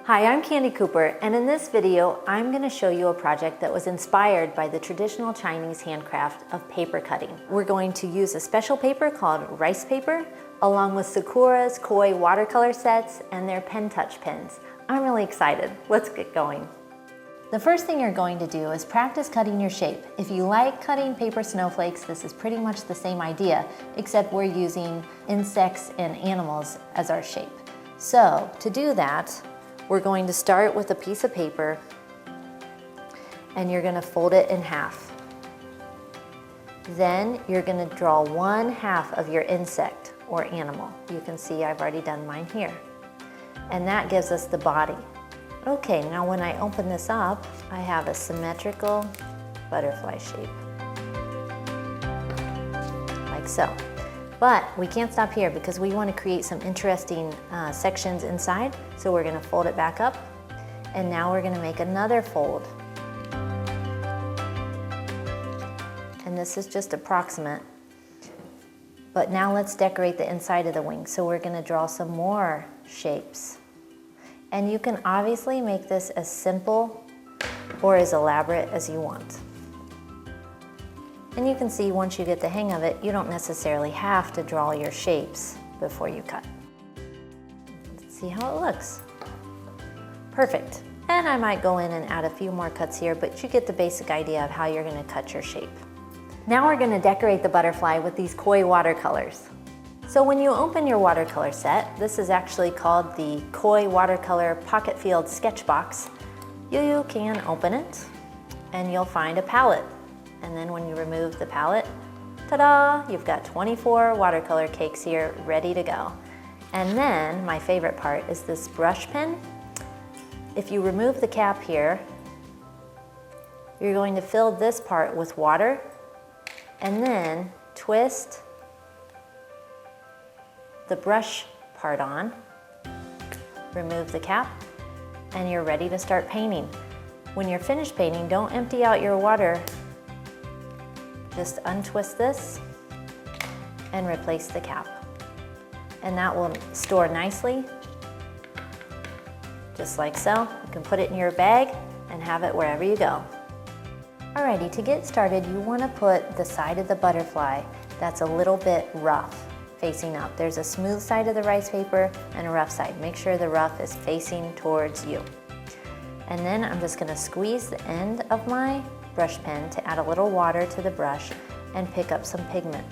Hi, I'm Candie Cooper, and in this video, I'm going to show you a project that was inspired by the traditional Chinese handcraft of paper cutting. We're going to use a special paper called rice paper, along with Sakura's Koi watercolor sets and their Pentouch pens. I'm really excited. Let's get going. The first thing you're going to do is practice cutting your shape. If you like cutting paper snowflakes, this is pretty much the same idea, except we're using insects and animals as our shape. So to do that, we're going to start with a piece of paper and you're going to fold it in half. Then you're going to draw 1/2 of your insect or animal. You can see I've already done mine here. And that gives us the body. Okay, now when I open this up, I have a symmetrical butterfly shape, like so. But we can't stop here because we want to create some interesting sections inside. So we're going to fold it back up, and now we're going to make another fold. And this is just approximate. But now let's decorate the inside of the wing. So we're going to draw some more shapes. And you can obviously make this as simple or as elaborate as you want. And you can see once you get the hang of it, you don't necessarily have to draw your shapes before you cut. Let's see how it looks. Perfect. And I might go in and add a few more cuts here, but you get the basic idea of how you're going to cut your shape. Now we're going to decorate the butterfly with these Koi watercolors. So when you open your watercolor set, this is actually called the Koi Watercolor Pocket Field Sketch Box. You can open it and you'll find a palette. And then when you remove the palette, ta-da, you've got 24 watercolor cakes here ready to go. And then my favorite part is this brush pen. If you remove the cap here, you're going to fill this part with water and then twist the brush part on, remove the cap, and you're ready to start painting. When you're finished painting, don't empty out your water. Just untwist this and replace the cap. And that will store nicely, just like so. You can put it in your bag and have it wherever you go. Alrighty, to get started, you want to put the side of the butterfly that's a little bit rough, facing up. There's a smooth side of the rice paper and a rough side. Make sure the rough is facing towards you. And then I'm just going to squeeze the end of my brush pen to add a little water to the brush and pick up some pigment.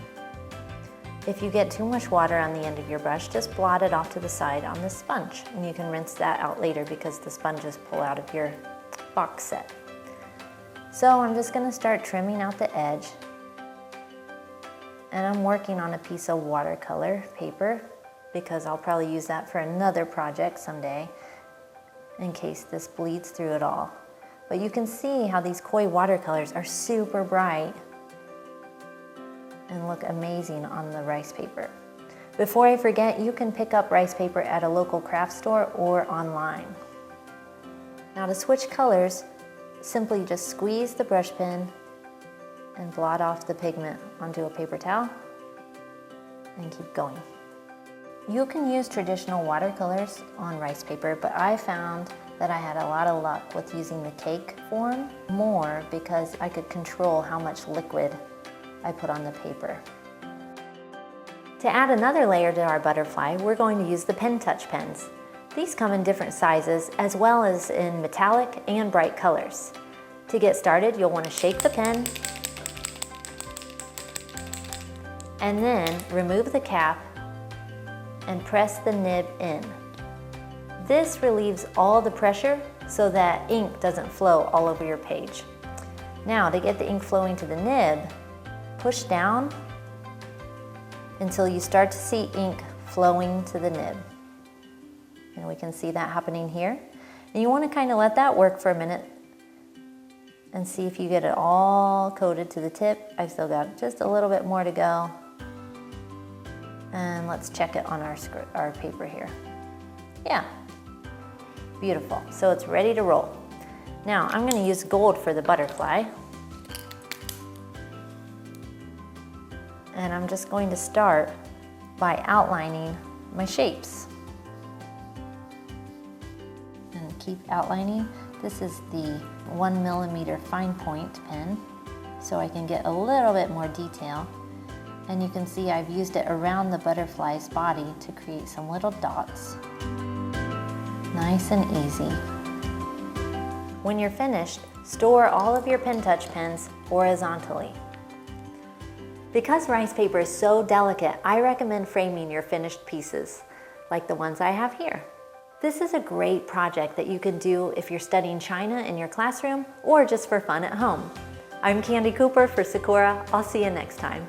If you get too much water on the end of your brush, just blot it off to the side on the sponge, and you can rinse that out later because the sponges pull out of your box set. So I'm just going to start trimming out the edge, and I'm working on a piece of watercolor paper because I'll probably use that for another project someday in case this bleeds through it all. But you can see how these Koi watercolors are super bright and look amazing on the rice paper. Before I forget, you can pick up rice paper at a local craft store or online. Now to switch colors, simply just squeeze the brush pen and blot off the pigment onto a paper towel and keep going. You can use traditional watercolors on rice paper, but I found that I had a lot of luck with using the cake form more because I could control how much liquid I put on the paper. To add another layer to our butterfly, we're going to use the Pentouch pens. These come in different sizes as well as in metallic and bright colors. To get started, you'll want to shake the pen and then remove the cap and press the nib in. This relieves all the pressure so that ink doesn't flow all over your page. Now to get the ink flowing to the nib, push down until you start to see ink flowing to the nib. And we can see that happening here. And you want to kind of let that work for a minute and see if you get it all coated to the tip. I've still got just a little bit more to go. And let's check it on our paper here. Yeah, beautiful. So it's ready to roll. Now I'm going to use gold for the butterfly. And I'm just going to start by outlining my shapes. keep outlining. This is the 1mm fine point pen, so I can get a little bit more detail. And you can see I've used it around the butterfly's body to create some little dots. Nice and easy. When you're finished, store all of your Pentouch pens horizontally. Because rice paper is so delicate, I recommend framing your finished pieces, like the ones I have here. This is a great project that you can do if you're studying China in your classroom or just for fun at home. I'm Candie Cooper for Sakura. I'll see you next time.